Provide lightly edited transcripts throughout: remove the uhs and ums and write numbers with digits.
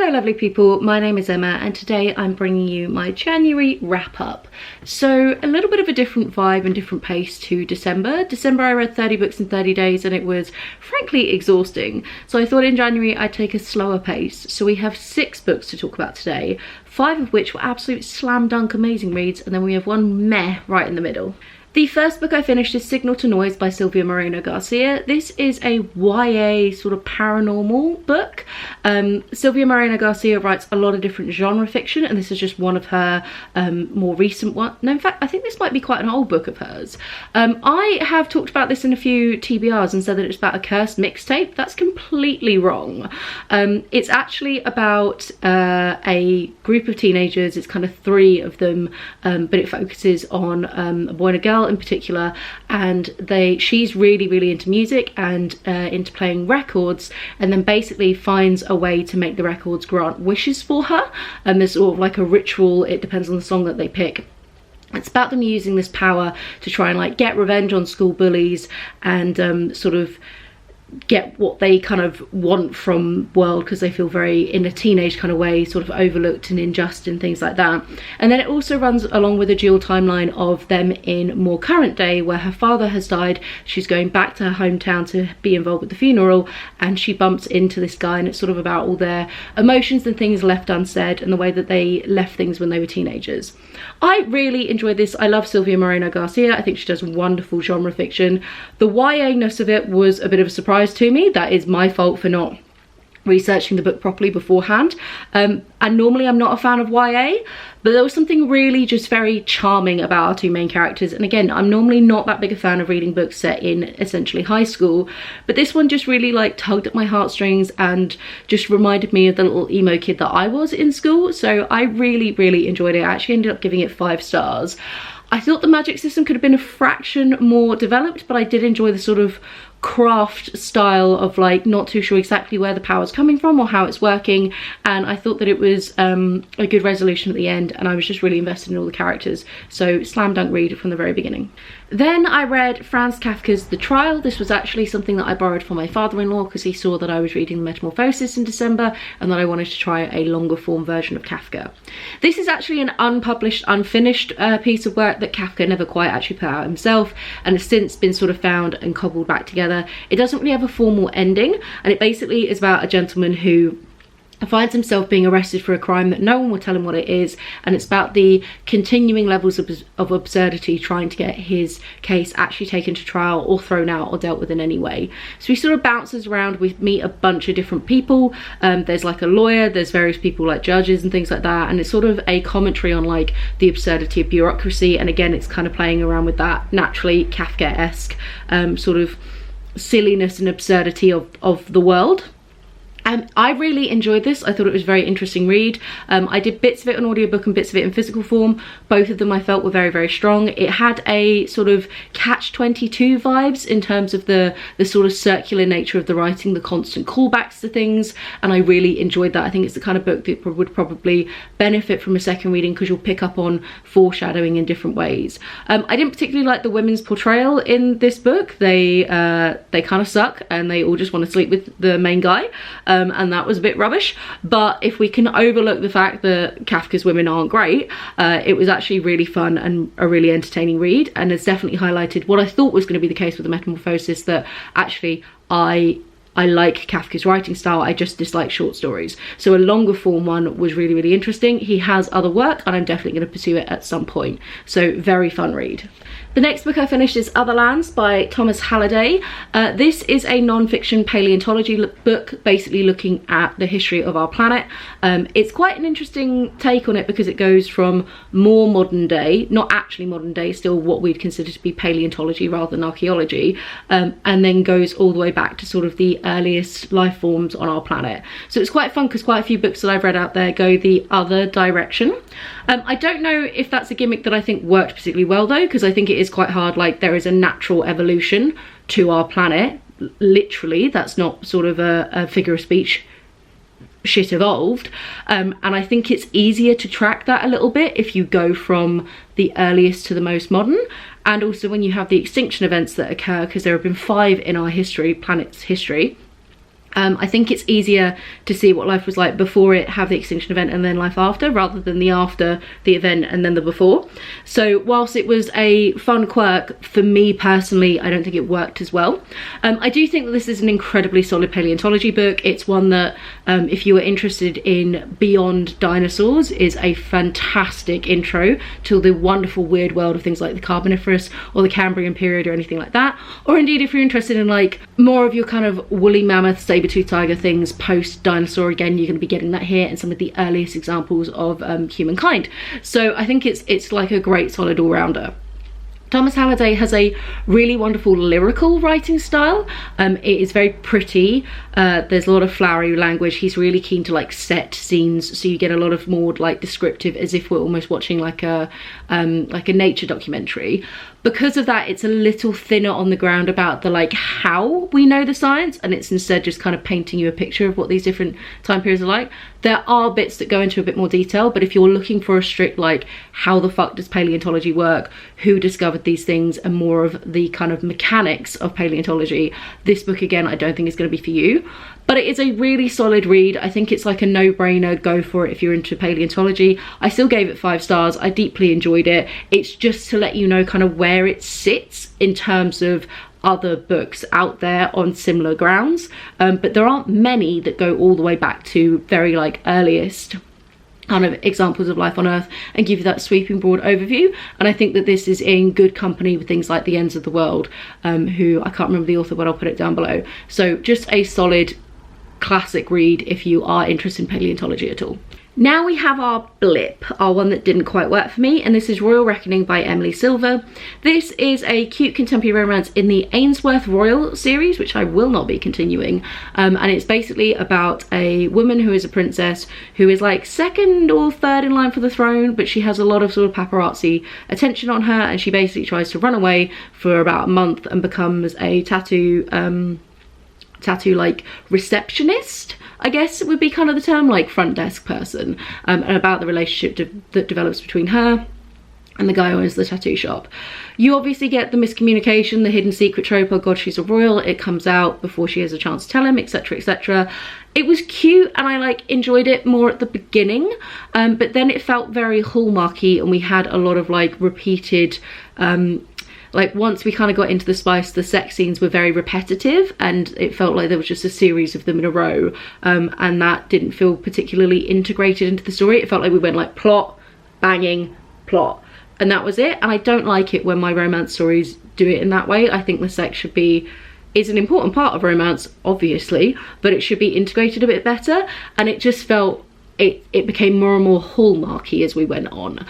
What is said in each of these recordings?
Hello lovely people, my name is Emma and today I'm bringing you my January wrap up. So a little bit of a different vibe and different pace to December. December I read 30 books in 30 days and it was frankly exhausting. So I thought in January I'd take a slower pace. So we have 6 books to talk about today, 5 of which were absolute slam dunk amazing reads, and then we have one meh right in the middle. The first book I finished is Signal to Noise by Silvia Moreno-Garcia. This is a YA sort of paranormal book. Silvia Moreno-Garcia writes a lot of different genre fiction, and this is just one of her more recent ones. No, in fact, I think this might be quite an old book of hers. I have talked about this in a few TBRs and said that it's about a cursed mixtape. That's completely wrong. It's actually about a group of teenagers. It's kind of 3 of them, but it focuses on a boy and a girl in particular, and she's really into music and into playing records, and then basically finds a way to make the records grant wishes for her, and there's sort of like a ritual. It depends on the song that they pick. It's about them using this power to try and like get revenge on school bullies and sort of get what they kind of want from world, because they feel very, in a teenage kind of way, sort of overlooked and unjust and things like that. And then it also runs along with a dual timeline of them in more current day, where her father has died. She's going back to her hometown to be involved with the funeral, and she bumps into this guy, and it's sort of about all their emotions and things left unsaid and the way that they left things when they were teenagers. I really enjoyed this. I love Silvia Moreno-Garcia. I think she does wonderful genre fiction. The YA-ness of it was a bit of a surprise to me. That is my fault for not researching the book properly beforehand, and normally I'm not a fan of YA, but there was something really just very charming about our 2 main characters. And again, I'm normally not that big a fan of reading books set in essentially high school, but this one just really like tugged at my heartstrings and just reminded me of the little emo kid that I was in school. So I really enjoyed it. I actually ended up giving it 5 stars. I thought the magic system could have been a fraction more developed, but I did enjoy the sort of craft style of like not too sure exactly where the power's coming from or how it's working, and I thought that it was a good resolution at the end, and I was just really invested in all the characters. So slam dunk read from the very beginning. Then I read Franz Kafka's The Trial. This was actually something that I borrowed from my father-in-law because he saw that I was reading Metamorphosis in December and that I wanted to try a longer form version of Kafka. This is actually an unpublished, unfinished piece of work that Kafka never quite actually put out himself, and has since been sort of found and cobbled back together. It doesn't really have a formal ending, and it basically is about a gentleman who finds himself being arrested for a crime that no one will tell him what it is, and it's about the continuing levels of absurdity trying to get his case actually taken to trial or thrown out or dealt with in any way. So he sort of bounces around. We meet a bunch of different people. There's like a lawyer, there's various people like judges and things like that, and it's sort of a commentary on like the absurdity of bureaucracy, and again it's kind of playing around with that naturally Kafka-esque sort of silliness and absurdity of the world. I really enjoyed this. I thought it was a very interesting read. I did bits of it on audiobook and bits of it in physical form. Both of them I felt were very strong. It had a sort of catch-22 vibes in terms of the sort of circular nature of the writing, the constant callbacks to things, and I really enjoyed that. I think it's the kind of book that would probably benefit from a second reading because you'll pick up on foreshadowing in different ways. I didn't particularly like the women's portrayal in this book. They kind of suck and they all just want to sleep with the main guy. And that was a bit rubbish, but if we can overlook the fact that Kafka's women aren't great, it was actually really fun and a really entertaining read, and it's definitely highlighted what I thought was going to be the case with the Metamorphosis, that actually I like Kafka's writing style, I just dislike short stories. So a longer form one was really interesting. He has other work and I'm definitely going to pursue it at some point. So very fun read. The next book I finished is Otherlands by Thomas Halliday. This is a non-fiction paleontology book, basically looking at the history of our planet. It's quite an interesting take on it because it goes from more modern day, not actually modern day, still what we'd consider to be paleontology rather than archaeology, and then goes all the way back to sort of the earliest life forms on our planet. So it's quite fun because quite a few books that I've read out there go the other direction. I don't know if that's a gimmick that I think worked particularly well though, because I think it is quite hard. Like, there is a natural evolution to our planet, literally. That's not sort of a figure of speech, shit evolved, and I think it's easier to track that a little bit if you go from the earliest to the most modern, and also when you have the extinction events that occur, because there have been 5 in our history, planet's history. I think it's easier to see what life was like before it, have the extinction event, and then life after, rather than the after the event and then the before. So whilst it was a fun quirk, for me personally, I don't think it worked as well. I do think that this is an incredibly solid paleontology book. It's one that, if you are interested in beyond dinosaurs, is a fantastic intro to the wonderful weird world of things like the Carboniferous or the Cambrian period or anything like that. Or indeed, if you're interested in like more of your kind of woolly mammoth, saber-toothed tiger things post dinosaur, again, you're going to be getting that here, and some of the earliest examples of humankind. So I think it's like a great solid all-rounder. Thomas Halliday has a really wonderful lyrical writing style. It is very pretty. There's a lot of flowery language. He's really keen to like set scenes, so you get a lot of more like descriptive, as if we're almost watching like a nature documentary. Because of that, it's a little thinner on the ground about the like how we know the science, and it's instead just kind of painting you a picture of what these different time periods are like. There are bits that go into a bit more detail, but if you're looking for a strict like how the fuck does paleontology work, who discovered these things, and more of the kind of mechanics of paleontology, this book again I don't think is going to be for you. But it is a really solid read. I think it's like a no-brainer, go for it if you're into paleontology. I still gave it 5 stars. I deeply enjoyed it. It's just to let you know kind of where it sits in terms of other books out there on similar grounds. But there aren't many that go all the way back to very like earliest kind of examples of life on Earth and give you that sweeping broad overview. And I think that this is in good company with things like The Ends of the World, who I can't remember the author, but I'll put it down below. So just a solid classic read if you are interested in paleontology at all. Now we have our blip, our one that didn't quite work for me, and this is Royal Reckoning by Emily Silver. This is a cute contemporary romance in the Ainsworth Royal series, which I will not be continuing, and it's basically about a woman who is a princess who is like 2nd or 3rd in line for the throne, but she has a lot of sort of paparazzi attention on her, and she basically tries to run away for about a month and becomes a tattoo like receptionist, I guess it would be kind of the term, like front desk person, and about the relationship that develops between her and the guy who owns the tattoo shop. You obviously get the miscommunication, the hidden secret trope, oh god, she's a royal. It comes out before she has a chance to tell him, etc, etc. It was cute and I like enjoyed it more at the beginning, but then it felt very hallmarky, and we had a lot of like repeated like once we kind of got into the spice, the sex scenes were very repetitive, and it felt like there was just a series of them in a row, and that didn't feel particularly integrated into the story. It felt like we went like plot, banging, plot, and that was it. And I don't like it when my romance stories do it in that way. I think the sex is an important part of romance, obviously, but it should be integrated a bit better, and it just felt it became more and more hallmarky as we went on.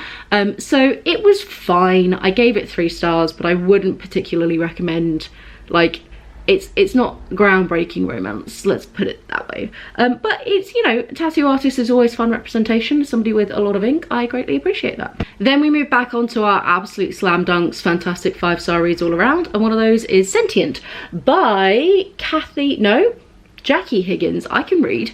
So it was fine. I gave it 3 stars, but I wouldn't particularly recommend, like, it's not groundbreaking romance, let's put it that way. But it's, you know, tattoo artist is always fun representation, somebody with a lot of ink. I greatly appreciate that. Then we move back onto our absolute slam dunks, fantastic 5-star reads all around, and one of those is Sentient by Jackie Higgins. I can read.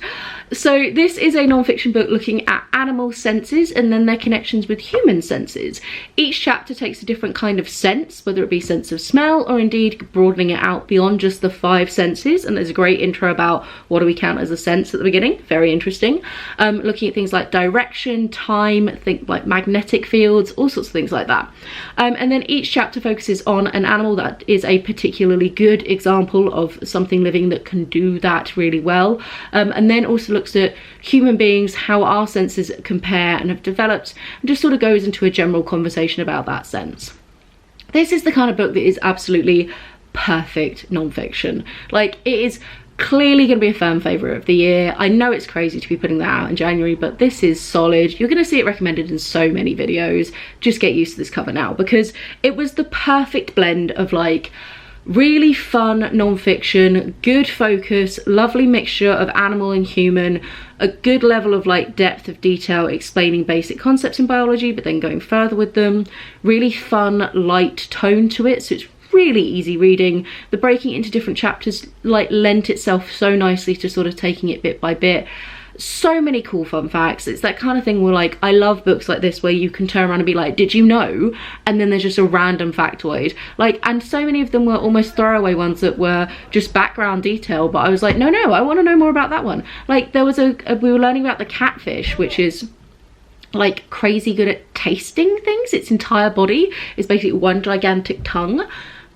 So this is a non-fiction book looking at animal senses and then their connections with human senses. Each chapter takes a different kind of sense, whether it be sense of smell or indeed broadening it out beyond just the 5 senses. And there's a great intro about what do we count as a sense at the beginning. Very interesting. Looking at things like direction, time, think like magnetic fields, all sorts of things like that. And then each chapter focuses on an animal that is a particularly good example of something living that can do that really well. And then also looks at human beings, how our senses compare and have developed, and just sort of goes into a general conversation about that sense. This is the kind of book that is absolutely perfect non-fiction. Like, it is clearly going to be a firm favourite of the year. I know it's crazy to be putting that out in January, but this is solid. You're going to see it recommended in so many videos. Just get used to this cover now, because it was the perfect blend of like really fun non-fiction, good focus, lovely mixture of animal and human, a good level of like depth of detail explaining basic concepts in biology but then going further with them, really fun light tone to it, so it's really easy reading. The breaking into different chapters like lent itself so nicely to sort of taking it bit by bit. so many cool fun facts. It's that kind of thing where like, I love books like this where you can turn around and be like, did you know? And then there's just a random factoid. Like, and so many of them were almost throwaway ones that were just background detail, but I was like, no, I want to know more about that one. Like, there was we were learning about the catfish, which is like crazy good at tasting things. Its entire body is basically one gigantic tongue.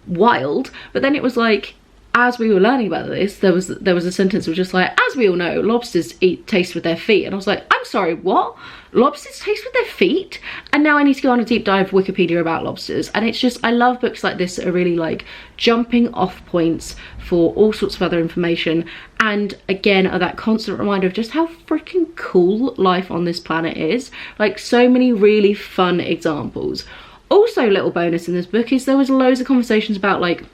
Wild. But then it was like, as we were learning about this, there was a sentence which was just like, as we all know, lobsters taste with their feet. And I was like, I'm sorry, what? Lobsters taste with their feet? And now I need to go on a deep dive Wikipedia about lobsters. And it's just, I love books like this that are really like jumping off points for all sorts of other information, and again are that constant reminder of just how freaking cool life on this planet is. Like, so many really fun examples. Also, little bonus in this book is there was loads of conversations about like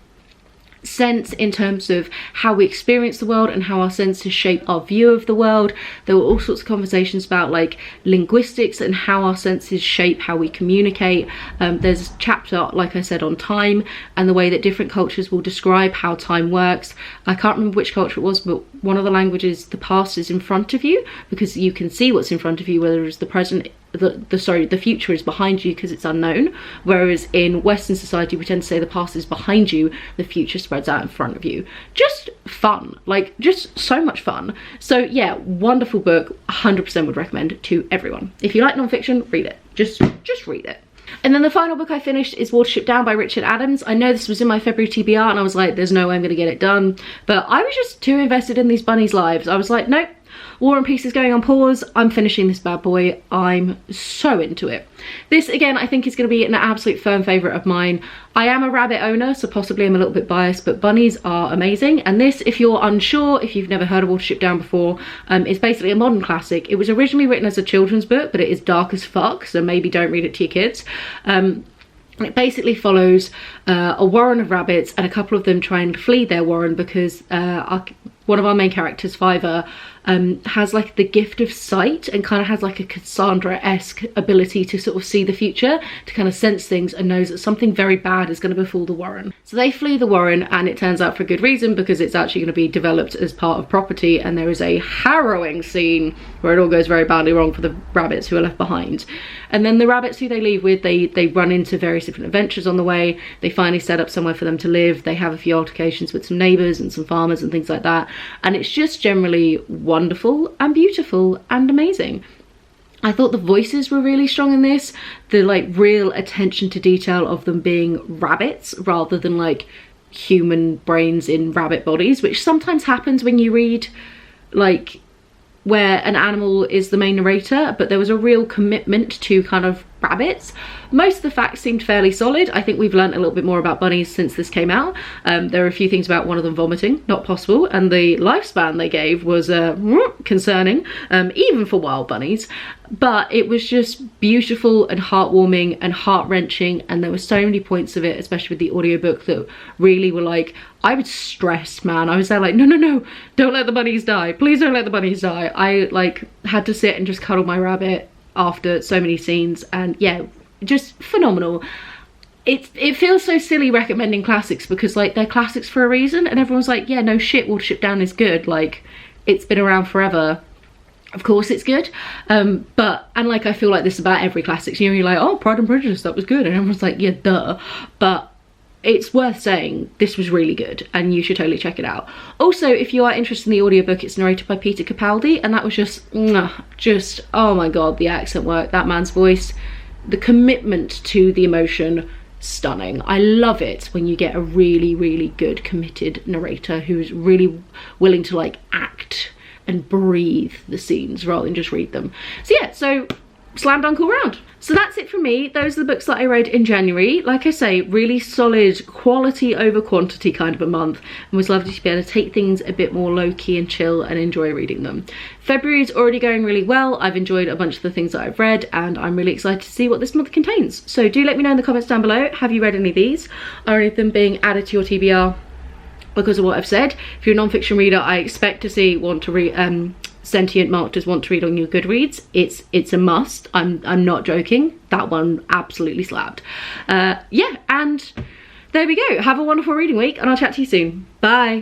sense in terms of how we experience the world and how our senses shape our view of the world. There were all sorts of conversations about like linguistics and how our senses shape how we communicate. There's a chapter, like I said, on time and the way that different cultures will describe how time works. I can't remember which culture it was, but one of the languages, the past is in front of you because you can see what's in front of you, whereas the present, the future is behind you because it's unknown. Whereas in Western society we tend to say the past is behind you, the future spreads out in front of you. Just fun, like just so much fun. So yeah, wonderful book, 100% would recommend to everyone. If you like non-fiction, read it. Just read it. And then the final book I finished is Watership Down by Richard Adams. I know this was in my February TBR and I was like, there's no way I'm gonna get it done, but I was just too invested in these bunnies' lives. I was like, nope, War and Peace is going on pause. I'm finishing this bad boy. I'm so into it. This, again, I think is going to be an absolute firm favourite of mine. I am a rabbit owner, so possibly I'm a little bit biased, but bunnies are amazing. And this, if you're unsure, if you've never heard of Watership Down before, is basically a modern classic. It was originally written as a children's book, but it is dark as fuck, so maybe don't read it to your kids. It basically follows a warren of rabbits, and a couple of them try and flee their warren because one of our main characters, Fiver, has like the gift of sight and kind of has like a Cassandra-esque ability to sort of see the future, to kind of sense things, and knows that something very bad is going to befall the warren. So they flee the warren, and it turns out for a good reason, because it's actually going to be developed as part of property, and there is a harrowing scene where it all goes very badly wrong for the rabbits who are left behind. And then the rabbits who they leave with, they run into various different adventures on the way. They finally set up somewhere for them to live. They have a few altercations with some neighbours and some farmers and things like that. And it's just generally wonderful and beautiful and amazing. I thought the voices were really strong in this. The like real attention to detail of them being rabbits rather than like human brains in rabbit bodies, which sometimes happens when you read like where an animal is the main narrator, but there was a real commitment to kind of rabbits. Most of the facts seemed fairly solid. I think we've learnt a little bit more about bunnies since this came out. There are a few things about one of them vomiting, not possible, and the lifespan they gave was concerning, even for wild bunnies. But it was just beautiful and heartwarming and heart-wrenching, and there were so many points of it, especially with the audiobook, that really were like, I was stressed, man. I was there like, no, don't let the bunnies die. Please don't let the bunnies die. I like had to sit and just cuddle my rabbit after so many scenes, and yeah, just phenomenal. It feels so silly recommending classics because like they're classics for a reason, and everyone's like, yeah, no shit, Watership Down is good. Like, it's been around forever. Of course it's good. And like I feel like this about every classics. You know, you're like, oh, Pride and Prejudice, that was good, and everyone's like, yeah, duh. But it's worth saying this was really good and you should totally check it out. Also, if you are interested in the audiobook, it's narrated by Peter Capaldi, and that was just oh my god, the accent work, that man's voice, the commitment to the emotion, stunning. I love it when you get a really, really good committed narrator who's really willing to like act and breathe the scenes rather than just read them. So yeah, so slam dunk all round. So that's it from me. Those are the books that I read in January. Like I say, really solid quality over quantity kind of a month, and was lovely to be able to take things a bit more low-key and chill and enjoy reading them. February is already going really well. I've enjoyed a bunch of the things that I've read, and I'm really excited to see what this month contains. So do let me know in the comments down below, have you read any of these? Are any of them being added to your TBR because of what I've said? If you're a non-fiction reader, I expect to see want to read Sentient marked as want to read on your Goodreads. It's a must. I'm not joking. That one absolutely slapped. Yeah, and there we go. Have a wonderful reading week, and I'll chat to you soon. Bye.